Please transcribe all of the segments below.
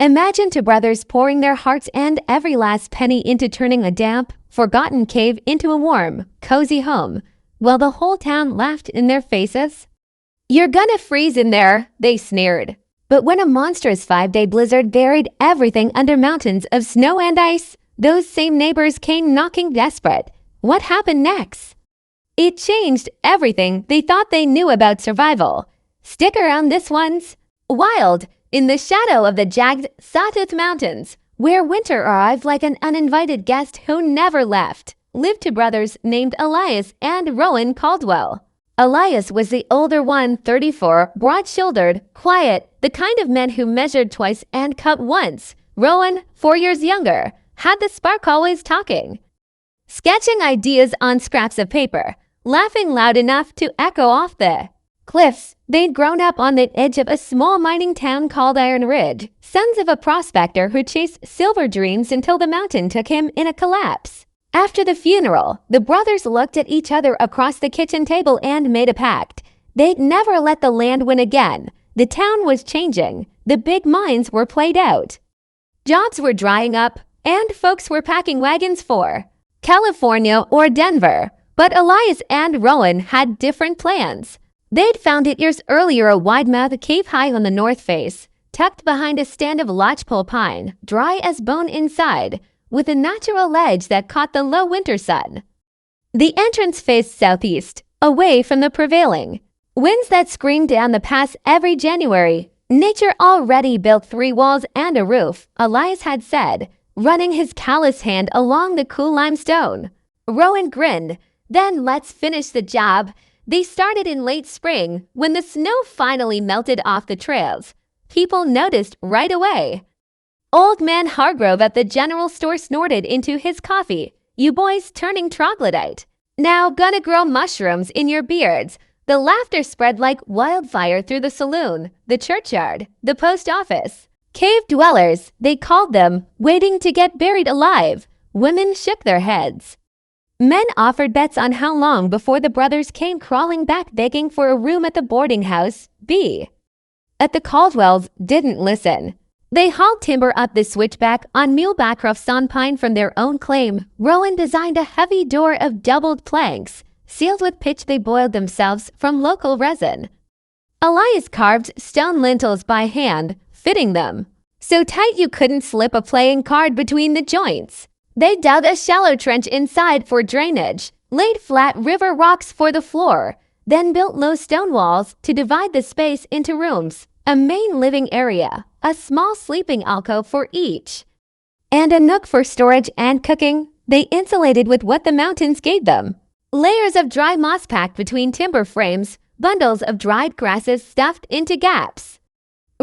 Imagine two brothers pouring their hearts and every last penny into turning a damp, forgotten cave into a warm, cozy home, while the whole town laughed in their faces. "You're gonna freeze in there," they sneered. But when a monstrous 5-day blizzard buried everything under mountains of snow and ice, those same neighbors came knocking desperate. What happened next? It changed everything they thought they knew about survival. Stick around, this one's wild. In the shadow of the jagged Sawtooth Mountains, where winter arrived like an uninvited guest who never left, lived two brothers named Elias and Rowan Caldwell. Elias was the older one, 34, broad-shouldered, quiet, the kind of man who measured twice and cut once. Rowan, 4 years younger, had the spark, always talking, sketching ideas on scraps of paper, laughing loud enough to echo off the cliffs. They'd grown up on the edge of a small mining town called Iron Ridge, sons of a prospector who chased silver dreams until the mountain took him in a collapse. After the funeral, the brothers looked at each other across the kitchen table and made a pact. They'd never let the land win again. The town was changing. The big mines were played out. Jobs were drying up, and folks were packing wagons for California or Denver. But Elias and Rowan had different plans. They'd found it years earlier a wide-mouthed cave high on the north face, tucked behind a stand of lodgepole pine, dry as bone inside, with a natural ledge that caught the low winter sun. The entrance faced southeast, away from the prevailing winds that screamed down the pass every January. Nature already built 3 walls and a roof, Elias had said, running his callous hand along the cool limestone. Rowan grinned. "Then let's finish the job." They started in late spring, when the snow finally melted off the trails. People noticed right away. Old Man Hargrove at the general store snorted into his coffee. "You boys turning troglodyte. Now gonna grow mushrooms in your beards." The laughter spread like wildfire through the saloon, the churchyard, the post office. Cave dwellers, they called them, waiting to get buried alive. Women shook their heads. Men offered bets on how long before the brothers came crawling back begging for a room at the boarding house, B. At the Caldwells didn't listen. They hauled timber up the switchback on muleback roofs on pine from their own claim. Rowan designed a heavy door of doubled planks, sealed with pitch they boiled themselves from local resin. Elias carved stone lintels by hand, fitting them so tight you couldn't slip a playing card between the joints. They dug a shallow trench inside for drainage, laid flat river rocks for the floor, then built low stone walls to divide the space into rooms, a main living area, a small sleeping alcove for each, and a nook for storage and cooking. They insulated with what the mountains gave them. Layers of dry moss packed between timber frames, bundles of dried grasses stuffed into gaps.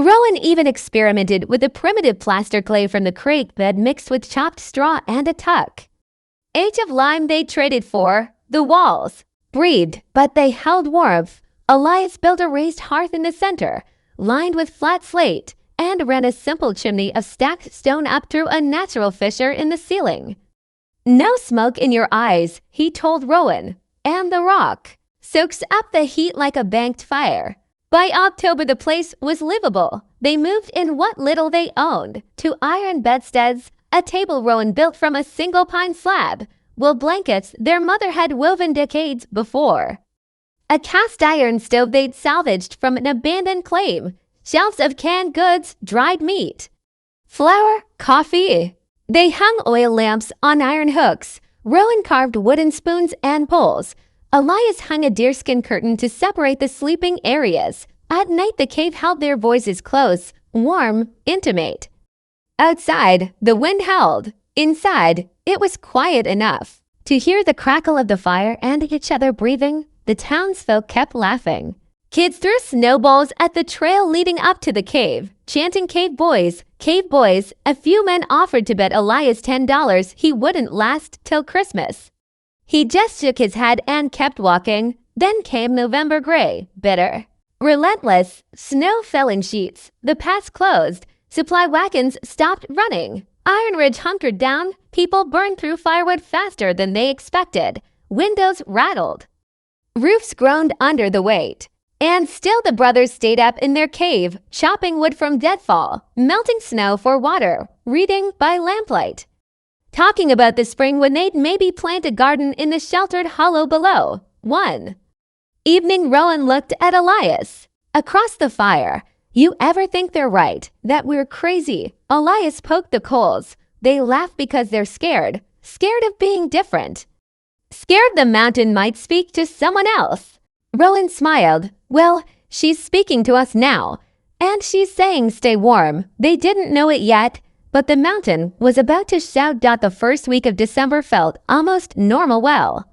Rowan even experimented with a primitive plaster clay from the creek bed mixed with chopped straw and a tuck. Age of lime they traded for. The walls breathed, but they held warmth. Elias built a raised hearth in the center, lined with flat slate, and ran a simple chimney of stacked stone up through a natural fissure in the ceiling. "No smoke in your eyes," he told Rowan, "and the rock soaks up the heat like a banked fire." By October, the place was livable. They moved in what little they owned, 2 iron bedsteads, a table Rowan built from a single pine slab, wool blankets their mother had woven decades before, a cast iron stove they'd salvaged from an abandoned claim, shelves of canned goods, dried meat, flour, coffee. They hung oil lamps on iron hooks. Rowan carved wooden spoons and bowls. Elias hung a deerskin curtain to separate the sleeping areas. At night, the cave held their voices close, warm, intimate. Outside, the wind howled. Inside, it was quiet enough to hear the crackle of the fire and each other breathing. The townsfolk kept laughing. Kids threw snowballs at the trail leading up to the cave, chanting "Cave boys, cave boys." A few men offered to bet Elias $10 he wouldn't last till Christmas. He just shook his head and kept walking. Then came November gray, bitter, relentless. Snow fell in sheets. The pass closed. Supply wagons stopped running. Iron Ridge hunkered down. People burned through firewood faster than they expected. Windows rattled. Roofs groaned under the weight. And still the brothers stayed up in their cave, chopping wood from deadfall, melting snow for water, reading by lamplight, talking about the spring when they'd maybe plant a garden in the sheltered hollow below. One evening, Rowan looked at Elias. Across the fire. You ever think they're right, that we're crazy? Elias poked the coals. They laugh because they're scared. Scared of being different. Scared the mountain might speak to someone else. Rowan smiled. Well, she's speaking to us now. And she's saying stay warm. They didn't know it yet, but the mountain was about to shout. The first week of December felt almost normal.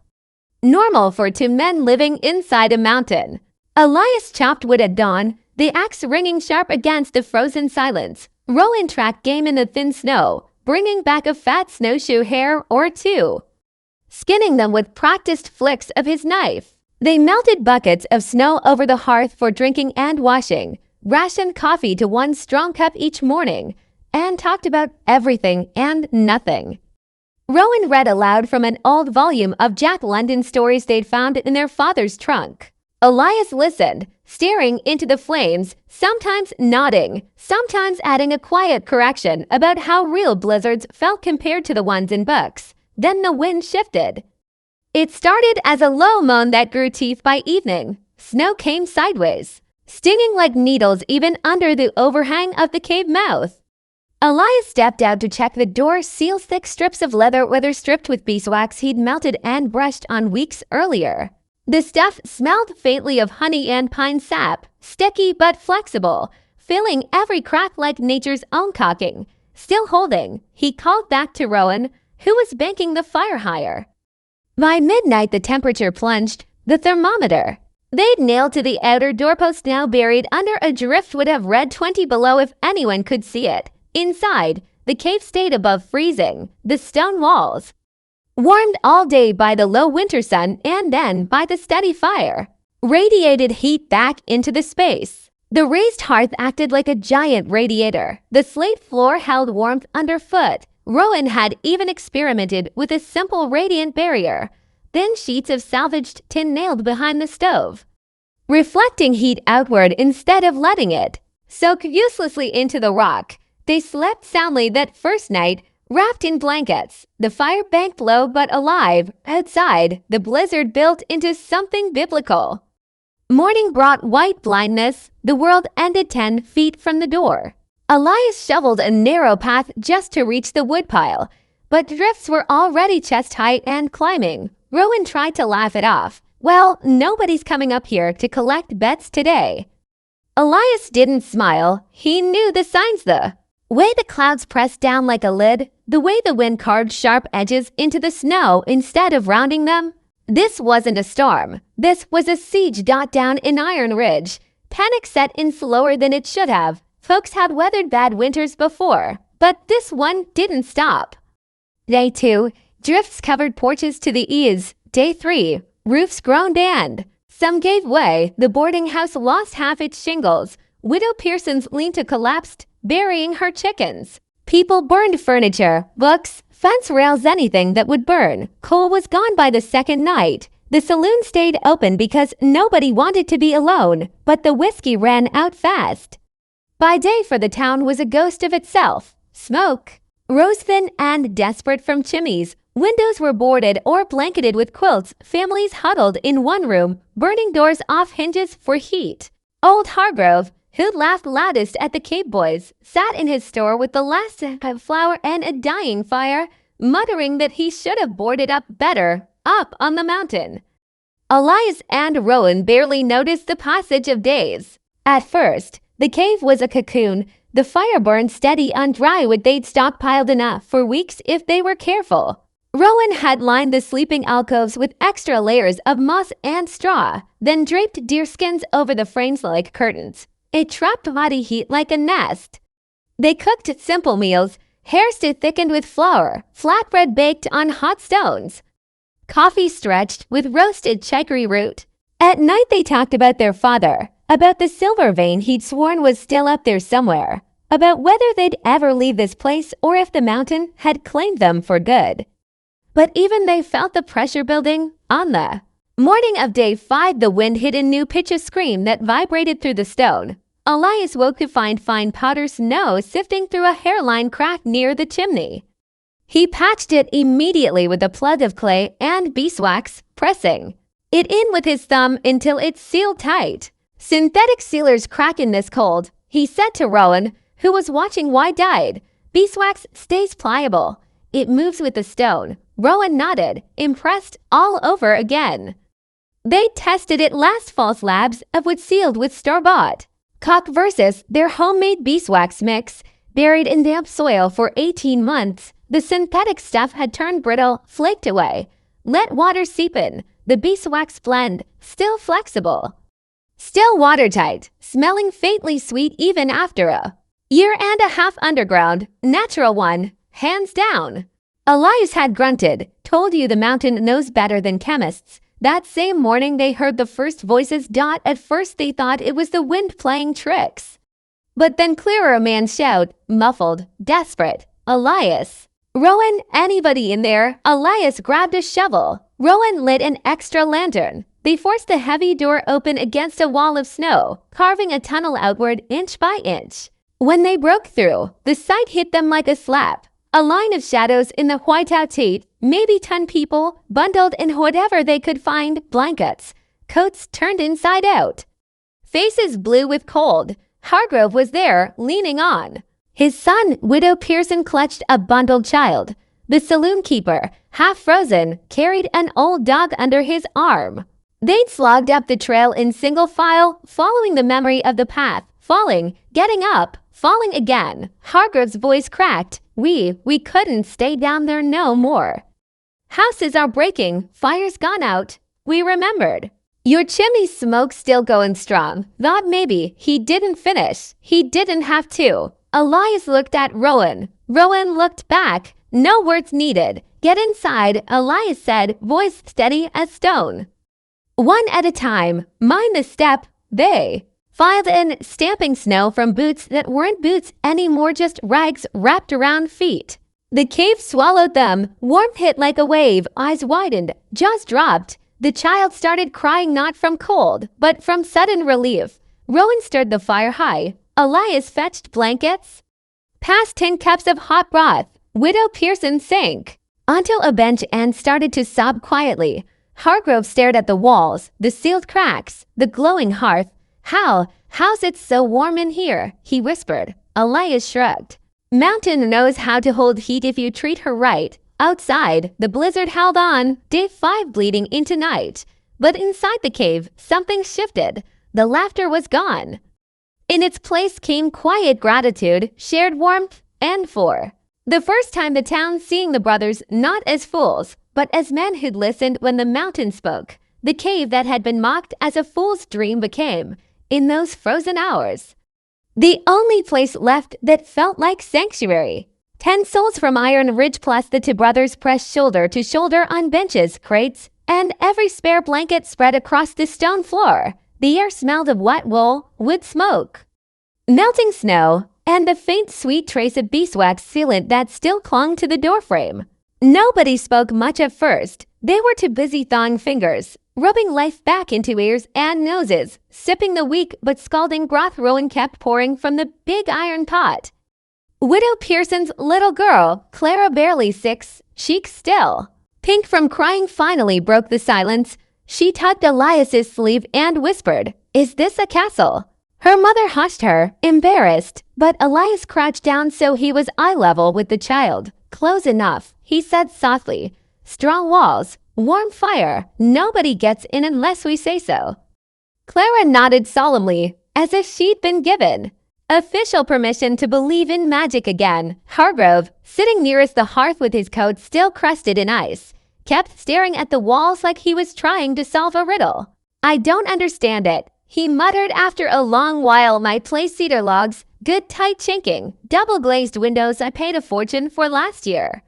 Normal for two men living inside a mountain. Elias chopped wood at dawn, the axe ringing sharp against the frozen silence. Rowan tracked game in the thin snow, bringing back a fat snowshoe hare or two, skinning them with practiced flicks of his knife. They melted buckets of snow over the hearth for drinking and washing, rationed coffee to one strong cup each morning, and talked about everything and nothing. Rowan read aloud from an old volume of Jack London stories they'd found in their father's trunk. Elias listened, staring into the flames, sometimes nodding, sometimes adding a quiet correction about how real blizzards felt compared to the ones in books. Then the wind shifted. It started as a low moan that grew teeth by evening. Snow came sideways, stinging like needles even under the overhang of the cave mouth. Elias stepped out to check the door, seal thick strips of leather weather-stripped with beeswax he'd melted and brushed on weeks earlier. The stuff smelled faintly of honey and pine sap, sticky but flexible, filling every crack like nature's own caulking. Still holding, he called back to Rowan, who was banking the fire higher. By midnight the temperature plunged, the thermometer they'd nailed to the outer doorpost now buried under a drift would have read 20 below if anyone could see it. Inside, the cave stayed above freezing, the stone walls warmed all day by the low winter sun and then by the steady fire, radiated heat back into the space. The raised hearth acted like a giant radiator. The slate floor held warmth underfoot. Rowan had even experimented with a simple radiant barrier, thin sheets of salvaged tin nailed behind the stove, reflecting heat outward instead of letting it soak uselessly into the rock. They slept soundly that first night, wrapped in blankets. The fire banked low but alive. Outside, the blizzard built into something biblical. Morning brought white blindness. The world ended 10 feet from the door. Elias shoveled a narrow path just to reach the woodpile, but drifts were already chest height and climbing. Rowan tried to laugh it off. Well, nobody's coming up here to collect bets today. Elias didn't smile. He knew the signs. The way the clouds pressed down like a lid, the way the wind carved sharp edges into the snow instead of rounding them. This wasn't a storm. This was a siege down in Iron Ridge. Panic set in slower than it should have. Folks had weathered bad winters before, but this one didn't stop. Day 2, drifts covered porches to the eaves. Day 3, roofs groaned and some gave way. The boarding house lost half its shingles. Widow Pearson's lean-to collapsed, burying her chickens. People burned furniture, books, fence rails, anything that would burn. Coal was gone by the second night. The saloon stayed open because nobody wanted to be alone, but the whiskey ran out fast. By day for the town was a ghost of itself. Smoke rose thin and desperate from chimneys. Windows were boarded or blanketed with quilts. Families huddled in one room, burning doors off hinges for heat. Old Hargrove, who'd laughed loudest at the Cape boys, sat in his store with the last of flour and a dying fire, muttering that he should have boarded up better, up on the mountain. Elias and Rowan barely noticed the passage of days. At first, the cave was a cocoon. The fire burned steady on dry wood they'd stockpiled enough for weeks if they were careful. Rowan had lined the sleeping alcoves with extra layers of moss and straw, then draped deerskins over the frames like curtains. It trapped body heat like a nest. They cooked simple meals, hare stew thickened with flour, flatbread baked on hot stones, coffee stretched with roasted chicory root. At night they talked about their father, about the silver vein he'd sworn was still up there somewhere, about whether they'd ever leave this place or if the mountain had claimed them for good. But even they felt the pressure building on the Morning of day 5, the wind hit a new pitch of scream that vibrated through the stone. Elias woke to find fine powder snow sifting through a hairline crack near the chimney. He patched it immediately with a plug of clay and beeswax, pressing it in with his thumb until it sealed tight. Synthetic sealers crack in this cold, he said to Rowan, who was watching wide-eyed. Beeswax stays pliable. It moves with the stone. Rowan nodded, impressed all over again. They tested it last fall's labs of wood sealed with store-bought caulk versus their homemade beeswax mix. Buried in damp soil for 18 months, the synthetic stuff had turned brittle, flaked away. Let water seep in. The beeswax blend, still flexible, still watertight, smelling faintly sweet even after a year and a half underground. Natural one, hands down. Elias had grunted, told you the mountain knows better than chemists. That same morning they heard the first voices. At first they thought it was the wind playing tricks. But then clearer a man's shout, muffled, desperate. Elias. Rowan, anybody in there? Elias grabbed a shovel. Rowan lit an extra lantern. They forced the heavy door open against a wall of snow, carving a tunnel outward inch by inch. When they broke through, the sight hit them like a slap. A line of shadows in the whiteout heat, maybe 10 people, bundled in whatever they could find, blankets, coats turned inside out. Faces blue with cold. Hargrove was there, leaning on. His son, Widow Pearson, clutched a bundled child. The saloon keeper, half frozen, carried an old dog under his arm. They'd slogged up the trail in single file, following the memory of the path, falling, getting up, falling again. Hargrove's voice cracked. We couldn't stay down there no more. Houses are breaking, fire's gone out. We remembered. Your chimney smoke's still going strong. Thought maybe he didn't finish. He didn't have to. Elias looked at Rowan. Rowan looked back. No words needed. Get inside, Elias said, voice steady as stone. One at a time. Mind the step. They filed in, stamping snow from boots that weren't boots anymore, just rags wrapped around feet. The cave swallowed them. Warmth hit like a wave. Eyes widened. Jaws dropped. The child started crying, not from cold, but from sudden relief. Rowan stirred the fire high. Elias fetched blankets, passed 10 cups of hot broth. Widow Pearson sank onto a bench and started to sob quietly. Hargrove stared at the walls, the sealed cracks, the glowing hearth. How's it so warm in here? He whispered. Elias shrugged. Mountain knows how to hold heat if you treat her right. Outside, the blizzard held on, day 5 bleeding into night. But inside the cave, something shifted. The laughter was gone. In its place came quiet gratitude, shared warmth, and for the first time the town seeing the brothers not as fools, but as men who'd listened when the mountain spoke. The cave that had been mocked as a fool's dream became, in those frozen hours, the only place left that felt like sanctuary. 10 souls from Iron Ridge plus the 2 brothers pressed shoulder to shoulder on benches, crates, and every spare blanket spread across the stone floor. The air smelled of wet wool, wood smoke, melting snow, and the faint sweet trace of beeswax sealant that still clung to the doorframe. Nobody spoke much at first. They were too busy thawing fingers, rubbing life back into ears and noses, sipping the weak but scalding broth Rowan kept pouring from the big iron pot. Widow Pearson's little girl, Clara, barely 6, cheeks still pink from crying, finally broke the silence. She tugged Elias's sleeve and whispered, "Is this a castle?" Her mother hushed her, embarrassed, but Elias crouched down so he was eye level with the child. "Close enough," he said softly. "Strong walls, warm fire. Nobody gets in unless we say so." Clara nodded solemnly, as if she'd been given official permission to believe in magic again. Hargrove, sitting nearest the hearth with his coat still crusted in ice, kept staring at the walls like he was trying to solve a riddle. "I don't understand it," he muttered after a long while. "My place cedar logs, good tight chinking, double-glazed windows I paid a fortune for last year.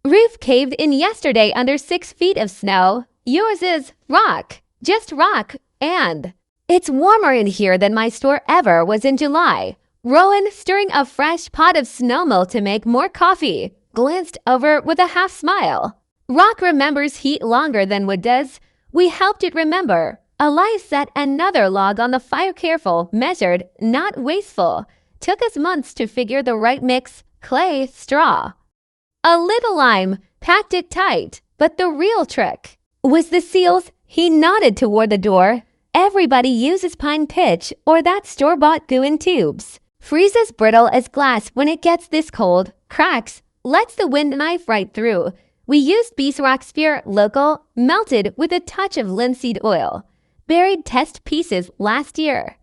Roof caved in yesterday under 6 feet of snow. Yours is rock, just rock, and it's warmer in here than my store ever was in July." Rowan, stirring a fresh pot of snowmill to make more coffee, glanced over with a half smile. "Rock remembers heat longer than wood does. We helped it remember. Elias set another log on the fire, careful, measured, not wasteful. Took us months to figure the right mix, clay, straw. A little lime, packed it tight, but the real trick was the seals. He nodded toward the door. Everybody uses pine pitch or that store-bought goo in tubes. Freezes brittle as glass when it gets this cold, cracks, lets the wind knife right through. We used beeswax, local, melted with a touch of linseed oil. Buried test pieces last year.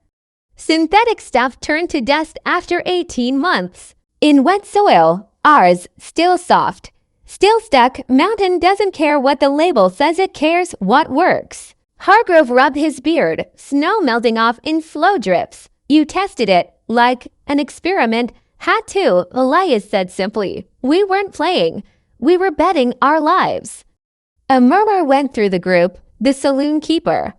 Synthetic stuff turned to dust after 18 months. In wet soil, ours still soft. Still stuck. Mountain doesn't care what the label says, it cares what works. Hargrove rubbed his beard, snow melting off in slow drips. You tested it, like an experiment. Had to, Elias said simply. We weren't playing. We were betting our lives. A murmur went through the group. The saloon keeper,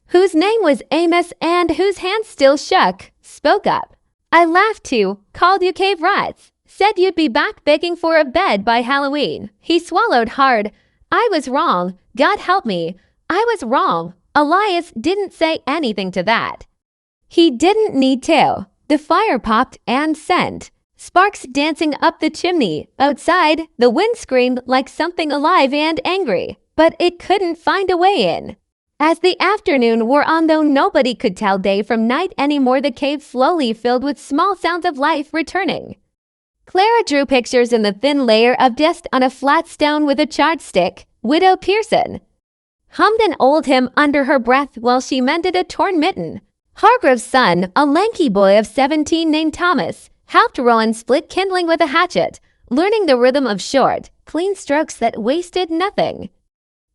whose name was Amos and whose hands still shook, spoke up. I laughed too, called you cave rats. Said you'd be back begging for a bed by Halloween. He swallowed hard. I was wrong. God help me. I was wrong. Elias didn't say anything to that. He didn't need to. The fire popped and sent sparks dancing up the chimney. Outside, the wind screamed like something alive and angry, but it couldn't find a way in. As the afternoon wore on, though nobody could tell day from night anymore, the cave slowly filled with small sounds of life returning. Clara drew pictures in the thin layer of dust on a flat stone with a charred stick. Widow Pearson hummed an old hymn under her breath while she mended a torn mitten. Hargrove's son, a lanky boy of 17 named Thomas, helped Rowan split kindling with a hatchet, learning the rhythm of short, clean strokes that wasted nothing.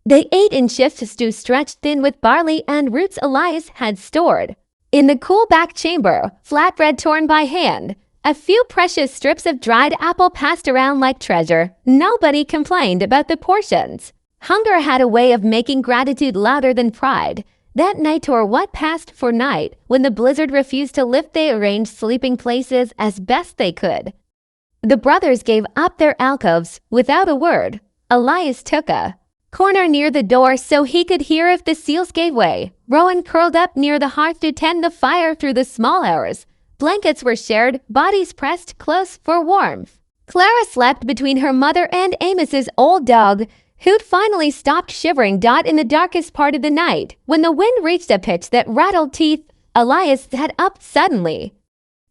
They ate in shift stew stretched thin with barley and roots Elias had stored. In the cool back chamber, flatbread torn by hand, a few precious strips of dried apple passed around like treasure. Nobody complained about the portions. Hunger had a way of making gratitude louder than pride. That night, or what passed for night, when the blizzard refused to lift, they arranged sleeping places as best they could. The brothers gave up their alcoves without a word. Elias took a corner near the door so he could hear if the seals gave way. Rowan curled up near the hearth to tend the fire through the small hours. Blankets were shared, bodies pressed close for warmth. Clara slept between her mother and Amos's old dog, who'd finally stopped shivering. In the darkest part of the night, when the wind reached a pitch that rattled teeth, Elias sat up suddenly.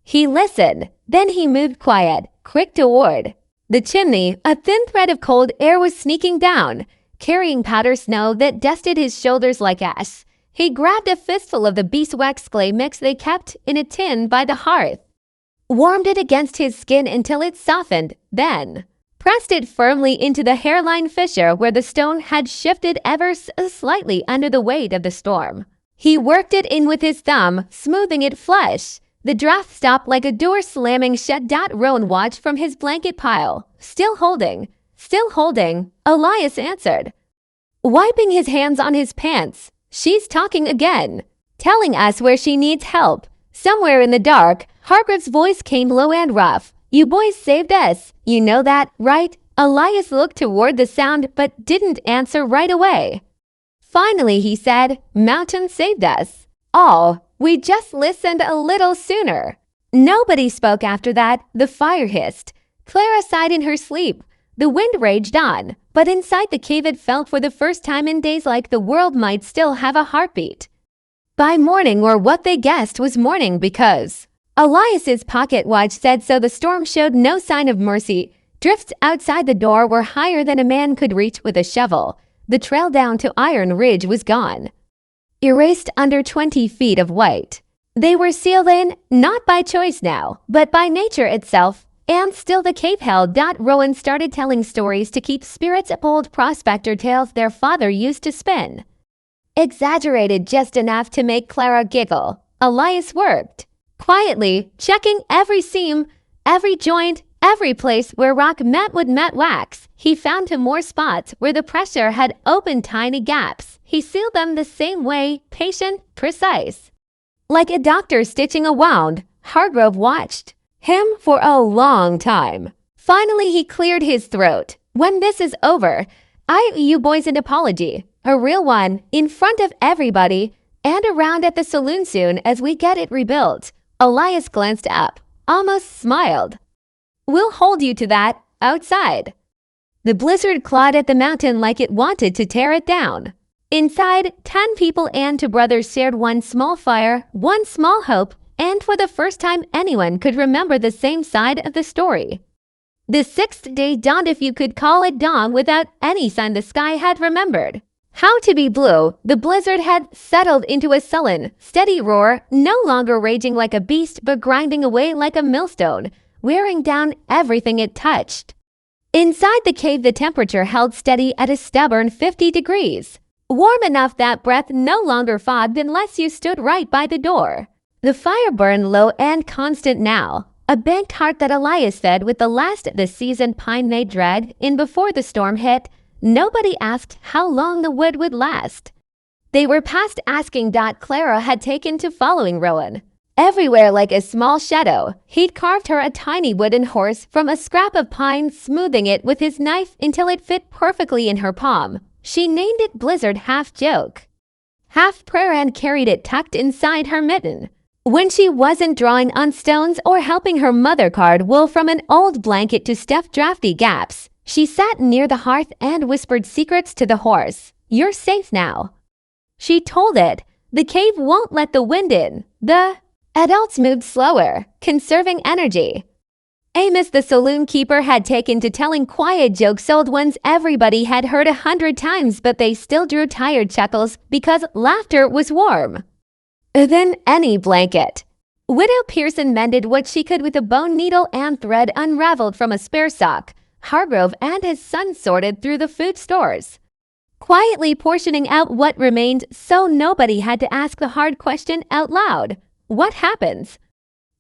He listened, then he moved quiet, quick toward the chimney. A thin thread of cold air was sneaking down, carrying powder snow that dusted his shoulders like ash. He grabbed a fistful of the beeswax clay mix they kept in a tin by the hearth, warmed it against his skin until it softened, then pressed it firmly into the hairline fissure where the stone had shifted ever so slightly under the weight of the storm. He worked it in with his thumb, smoothing it flush. The draft stopped like a door slamming shut. Rowan watched from his blanket pile. Still holding, Elias answered, wiping his hands on his pants. She's talking again, telling us where she needs help. Somewhere in the dark, Hargrove's voice came low and rough. You boys saved us. You know that, right? Elias looked toward the sound but didn't answer right away. Finally, he said, Mountain saved us. Oh, we just listened a little sooner. Nobody spoke after that. The fire hissed. Clara sighed in her sleep. The wind raged on, but inside the cave it felt for the first time in days like the world might still have a heartbeat. By morning, or what they guessed was morning, because Elias's pocket watch said so, the storm showed no sign of mercy. Drifts outside the door were higher than a man could reach with a shovel. The trail down to Iron Ridge was gone, erased under 20 feet of white. They were sealed in, not by choice now, but by nature itself. And still the cave held. Rowan started telling stories to keep spirits up, old prospector tales their father used to spin. Exaggerated just enough to make Clara giggle. Elias worked quietly, checking every seam, every joint, every place where rock met wood met wax. He found him more spots where the pressure had opened tiny gaps. He sealed them the same way, patient, precise. Like a doctor stitching a wound, Hargrove watched him for a long time. Finally, he cleared his throat. When this is over, I owe you boys an apology. A real one, in front of everybody, and around at the saloon soon as we get it rebuilt. Elias glanced up, almost smiled. We'll hold you to that, outside. The blizzard clawed at the mountain like it wanted to tear it down. Inside, 10 people and 2 brothers shared one small fire, one small hope, and for the first time anyone could remember the same side of the story. The 6th day dawned, if you could call it dawn, without any sign the sky had remembered how to be blue. The blizzard had settled into a sullen, steady roar, no longer raging like a beast but grinding away like a millstone, wearing down everything it touched. Inside the cave, the temperature held steady at a stubborn 50 degrees. Warm enough that breath no longer fogged unless you stood right by the door. The fire burned low and constant now, a banked heart that Elias fed with the last of the seasoned pine they dragged in before the storm hit. Nobody asked how long the wood would last. They were past asking. Clara had taken to following Rowan. Everywhere like a small shadow, he'd carved her a tiny wooden horse from a scrap of pine, smoothing it with his knife until it fit perfectly in her palm. She named it Blizzard, half joke, half prayer, and carried it tucked inside her mitten. When she wasn't drawing on stones or helping her mother card wool from an old blanket to stuff drafty gaps, she sat near the hearth and whispered secrets to the horse. You're safe now, she told it. The cave won't let the wind in. The adults moved slower, conserving energy. Amos, the saloon keeper, had taken to telling quiet jokes, old ones everybody had heard 100 times, but they still drew tired chuckles because laughter was warm than any blanket. Widow Pearson mended what she could with a bone needle and thread unraveled from a spare sock. Hargrove and his son sorted through the food stores, quietly portioning out what remained so nobody had to ask the hard question out loud. What happens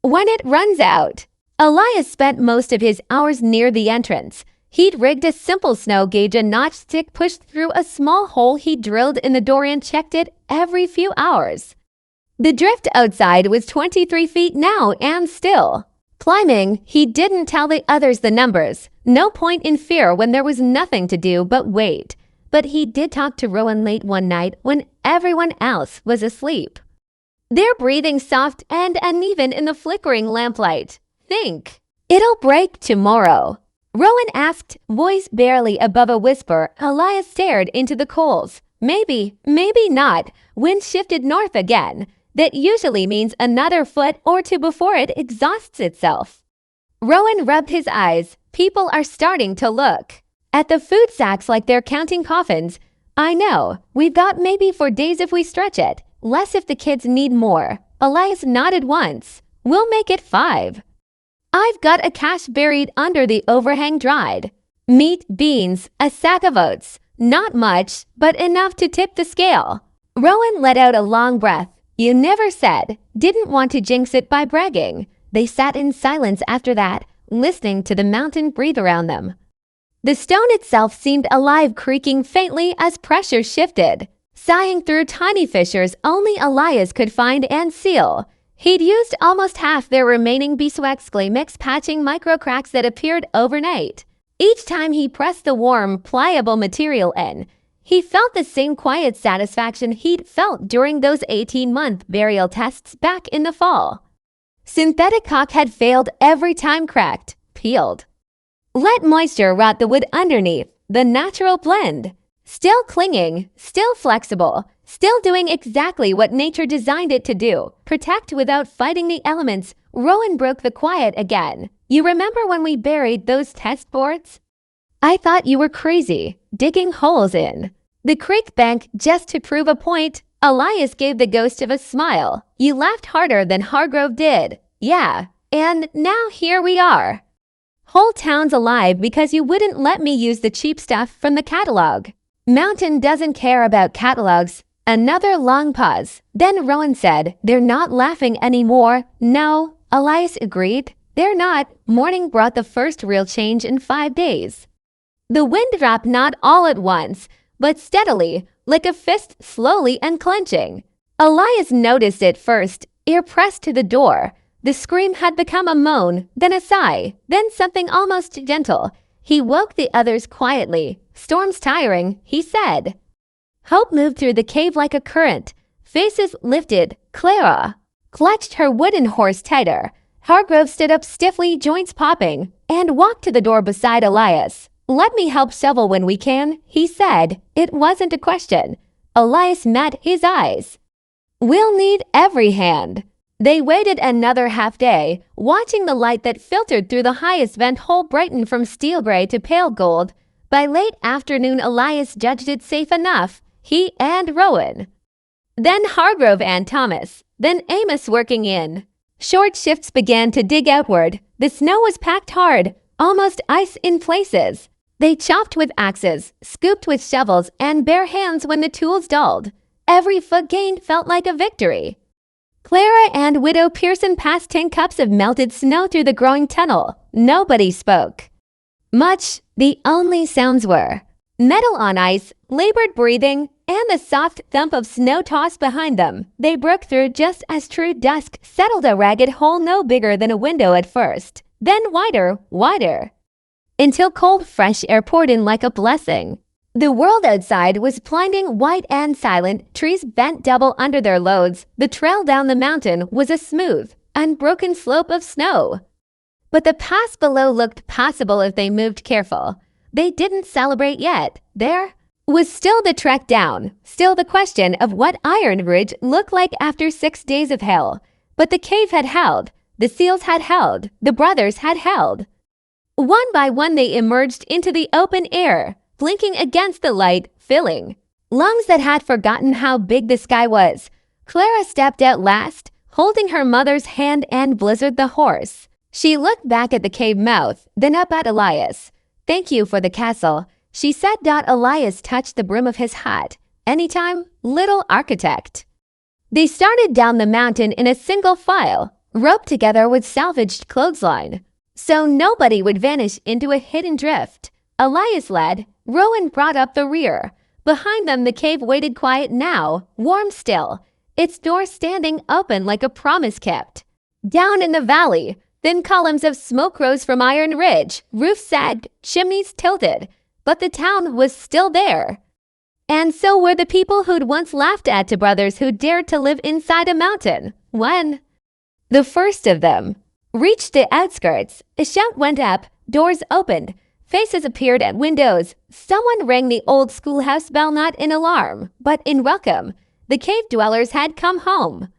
when it runs out? Elias spent most of his hours near the entrance. He'd rigged a simple snow gauge, a notch stick pushed through a small hole he drilled in the door, and checked it every few hours. The drift outside was 23 feet now, and still climbing. He didn't tell the others the numbers. No point in fear when there was nothing to do but wait. But he did talk to Rowan late one night when everyone else was asleep, their breathing soft and uneven in the flickering lamplight. Think it'll break tomorrow? Rowan asked, voice barely above a whisper. Elias stared into the coals. Maybe, maybe not. Wind shifted north again. That usually means another foot or 2 before it exhausts itself. Rowan rubbed his eyes. People are starting to look at the food sacks like they're counting coffins. I know, we've got maybe 4 days if we stretch it. Less if the kids need more. Elias nodded once. We'll make it 5. I've got a cache buried under the overhang, dried meat, beans, a sack of oats. Not much, but enough to tip the scale. Rowan let out a long breath. You never said. Didn't want to jinx it by bragging. They sat in silence after that, listening to the mountain breathe around them. The stone itself seemed alive, creaking faintly as pressure shifted, sighing through tiny fissures only Elias could find and seal. He'd used almost half their remaining beeswax clay mix, patching micro cracks that appeared overnight. Each time he pressed the warm, pliable material in, he felt the same quiet satisfaction he'd felt during those 18-month burial tests back in the fall. Synthetic caulk had failed every time, cracked, peeled. Let moisture rot the wood underneath. The natural blend. Still clinging, still flexible, still doing exactly what nature designed it to do. Protect without fighting the elements. Rowan broke the quiet again. You remember when we buried those test boards? I thought you were crazy, digging holes in the creek bank just to prove a point. Elias gave the ghost of a smile. You laughed harder than Hargrove did. Yeah, and now here we are. Whole town's alive because you wouldn't let me use the cheap stuff from the catalog. Mountain doesn't care about catalogs. Another long pause. Then Rowan said, they're not laughing anymore. No, Elias agreed. They're not. Morning brought the first real change in 5 days. The wind dropped not all at once, but steadily, like a fist slowly unclenching. Elias noticed it first, ear pressed to the door. The scream had become a moan, then a sigh, then something almost gentle. He woke the others quietly. Storm's tiring, he said. Hope moved through the cave like a current. Faces lifted. Clara clutched her wooden horse tighter. Hargrove stood up stiffly, joints popping, and walked to the door beside Elias. "Let me help shovel when we can," he said. It wasn't a question. Elias met his eyes. "We'll need every hand." They waited another half day, watching the light that filtered through the highest vent hole brighten from steel gray to pale gold. By late afternoon, Elias judged it safe enough, he and Rowan. Then Hargrove and Thomas, then Amos working in. Short shifts began to dig outward. The snow was packed hard, almost ice in places. They chopped with axes, scooped with shovels, and bare hands when the tools dulled. Every foot gained felt like a victory. Clara and Widow Pearson passed 10 cups of melted snow through the growing tunnel. Nobody spoke. Much, the only sounds were metal on ice, labored breathing, and the soft thump of snow tossed behind them. They broke through just as true dusk settled a ragged hole no bigger than a window at first, then wider, until cold, fresh air poured in like a blessing. The world outside was blinding, white and silent. Trees bent double under their loads. The trail down the mountain was a smooth, unbroken slope of snow. But the pass below looked passable if they moved careful. They didn't celebrate yet. There was still the trek down, still the question of what Iron Ridge looked like after 6 days of hell. But the cave had held, the seals had held, the brothers had held. One by one they emerged into the open air, blinking against the light, filling lungs that had forgotten how big the sky was. Clara stepped out last, holding her mother's hand and Blizzard the horse. She looked back at the cave mouth, then up at Elias. "Thank you for the castle," she said. Elias touched the brim of his hat. "Anytime, little architect." They started down the mountain in a single file, roped together with salvaged clothesline, so nobody would vanish into a hidden drift. Elias led, Rowan brought up the rear. Behind them the cave waited quiet now, warm still, its door standing open like a promise kept. Down in the valley, thin columns of smoke rose from Iron Ridge, roofs sagged, chimneys tilted, but the town was still there. And so were the people who'd once laughed at to brothers who dared to live inside a mountain. When the first of them reached the outskirts, a shout went up, doors opened, faces appeared at windows. Someone rang the old schoolhouse bell, not in alarm, but in welcome. The cave dwellers had come home.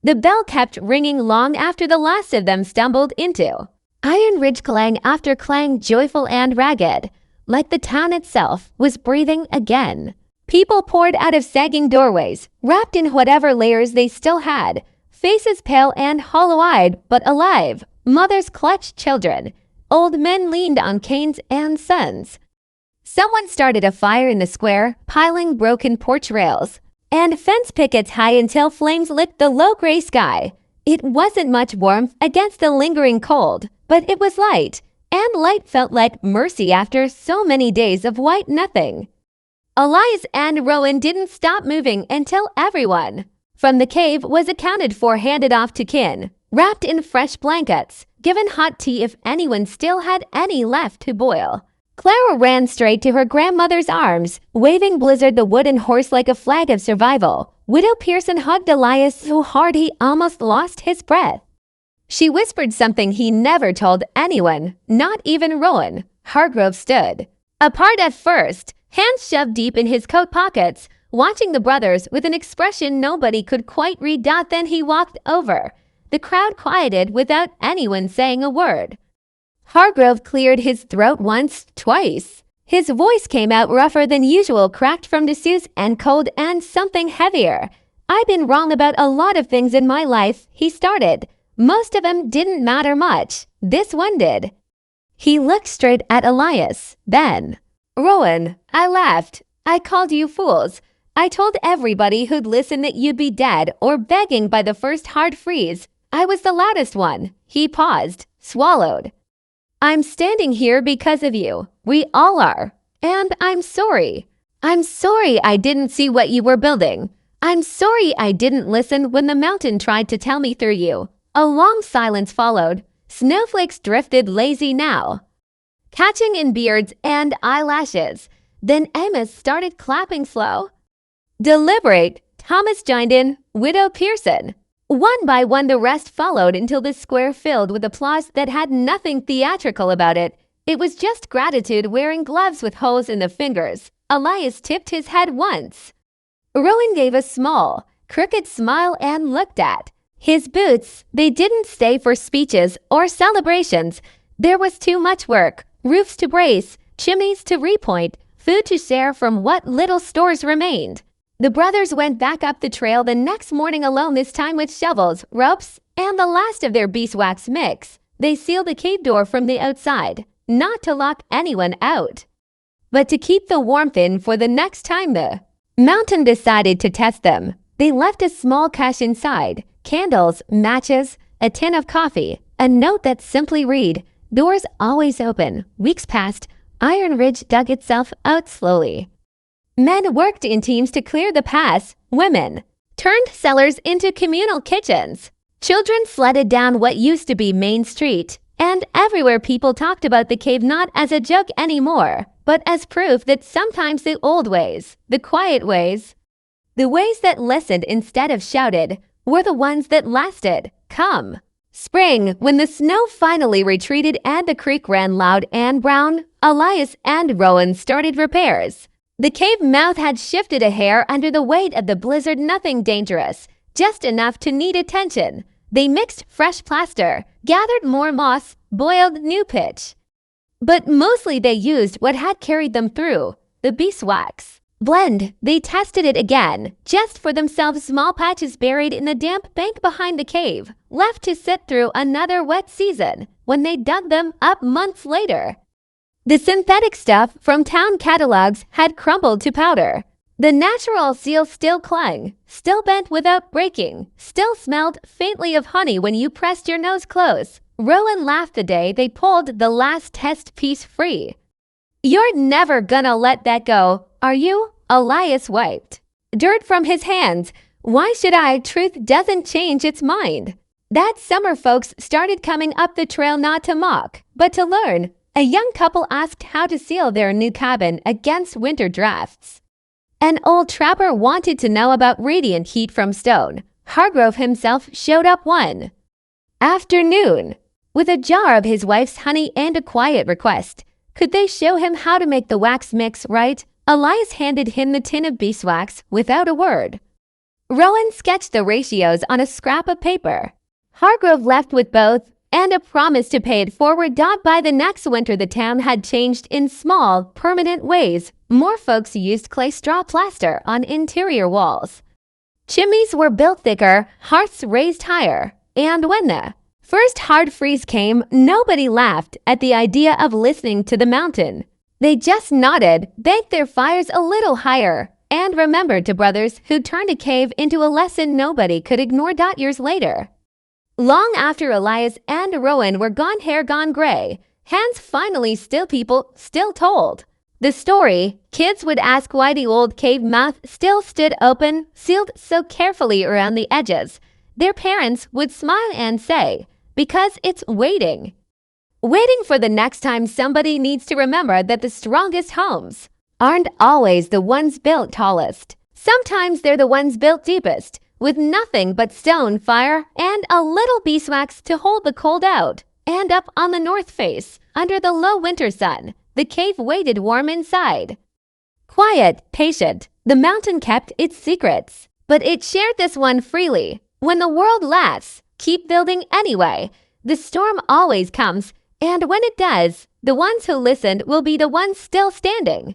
The bell kept ringing long after the last of them stumbled into Iron Ridge, clang after clang, joyful and ragged, like the town itself was breathing again. People poured out of sagging doorways, wrapped in whatever layers they still had, faces pale and hollow-eyed but alive. Mothers clutched children. Old men leaned on canes and sons. Someone started a fire in the square, piling broken porch rails and fence pickets high until flames lit the low gray sky. It wasn't much warmth against the lingering cold, but it was light, and light felt like mercy after so many days of white nothing. Elias and Rowan didn't stop moving until everyone from the cave was accounted for, handed off to kin, wrapped in fresh blankets, given hot tea if anyone still had any left to boil. Clara ran straight to her grandmother's arms, waving Blizzard the wooden horse like a flag of survival. Widow Pearson hugged Elias so hard he almost lost his breath. She whispered something he never told anyone, not even Rowan. Hargrove stood apart at first, hands shoved deep in his coat pockets, watching the brothers with an expression nobody could quite read. Then he walked over. The crowd quieted without anyone saying a word. Hargrove cleared his throat once, twice. His voice came out rougher than usual, cracked from disuse and cold and something heavier. "I've been wrong about a lot of things in my life," he started. "Most of them didn't matter much. This one did." He looked straight at Elias. Then, "Rowan, I laughed. I called you fools. I told everybody who'd listen that you'd be dead or begging by the first hard freeze. I was the loudest one." He paused, swallowed. "I'm standing here because of you. We all are. And I'm sorry. I'm sorry I didn't see what you were building. I'm sorry I didn't listen when the mountain tried to tell me through you." A long silence followed. Snowflakes drifted lazy now, catching in beards and eyelashes. Then Amos started clapping slow, Deliberate, Thomas joined in, Widow Pearson. One by one the rest followed until the square filled with applause that had nothing theatrical about it. It was just gratitude wearing gloves with holes in the fingers. Elias tipped his head once. Rowan gave a small, crooked smile and looked at his boots. They didn't stay for speeches or celebrations. There was too much work, roofs to brace, chimneys to repoint, food to share from what little stores remained. The brothers went back up the trail the next morning alone, this time with shovels, ropes, and the last of their beeswax mix. They sealed the cave door from the outside, not to lock anyone out, but to keep the warmth in for the next time the mountain decided to test them. They left a small cache inside, candles, matches, a tin of coffee, a note that simply read, "Doors always open." Weeks passed. Iron Ridge dug itself out slowly. Men worked in teams to clear the pass. Women turned cellars into communal kitchens. Children sledded down what used to be Main Street. And everywhere people talked about the cave not as a joke anymore, but as proof that sometimes the old ways, the quiet ways, the ways that listened instead of shouted, were the ones that lasted. Come spring, when the snow finally retreated and the creek ran loud and brown, Elias and Rowan started repairs. The cave mouth had shifted a hair under the weight of the blizzard, nothing dangerous, just enough to need attention. They mixed fresh plaster, gathered more moss, boiled new pitch. But mostly they used what had carried them through, the beeswax blend. They tested it again, just for themselves, small patches buried in the damp bank behind the cave, left to sit through another wet season when they dug them up months later. The synthetic stuff from town catalogs had crumbled to powder. The natural seal still clung, still bent without breaking, still smelled faintly of honey when you pressed your nose close. Rowan laughed the day they pulled the last test piece free. "You're never gonna let that go, are you?" Elias wiped dirt from his hands. "Why should I? Truth doesn't change its mind." That summer folks started coming up the trail not to mock, but to learn. A young couple asked how to seal their new cabin against winter drafts. An old trapper wanted to know about radiant heat from stone. Hargrove himself showed up one afternoon with a jar of his wife's honey and a quiet request. Could they show him how to make the wax mix right? Elias handed him the tin of beeswax without a word. Rowan sketched the ratios on a scrap of paper. Hargrove left with both, and a promise to pay it forward. By the next winter, the town had changed in small, permanent ways. More folks used clay straw plaster on interior walls. Chimneys were built thicker, hearths raised higher. And when the first hard freeze came, nobody laughed at the idea of listening to the mountain. They just nodded, banked their fires a little higher, and remembered to brothers who turned a cave into a lesson nobody could ignore. Years later, long after Elias and Rowan were gone, hair gone gray, hands finally still, people still told the story. Kids would ask why the old cave mouth still stood open, sealed so carefully around the edges. Their parents would smile and say, "Because it's waiting." Waiting for the next time somebody needs to remember that the strongest homes aren't always the ones built tallest. Sometimes they're the ones built deepest, with nothing but stone, fire, and a little beeswax to hold the cold out. And up on the north face, under the low winter sun, the cave waited warm inside. Quiet, patient, the mountain kept its secrets, but it shared this one freely. When the world laughs, keep building anyway. The storm always comes, and when it does, the ones who listened will be the ones still standing.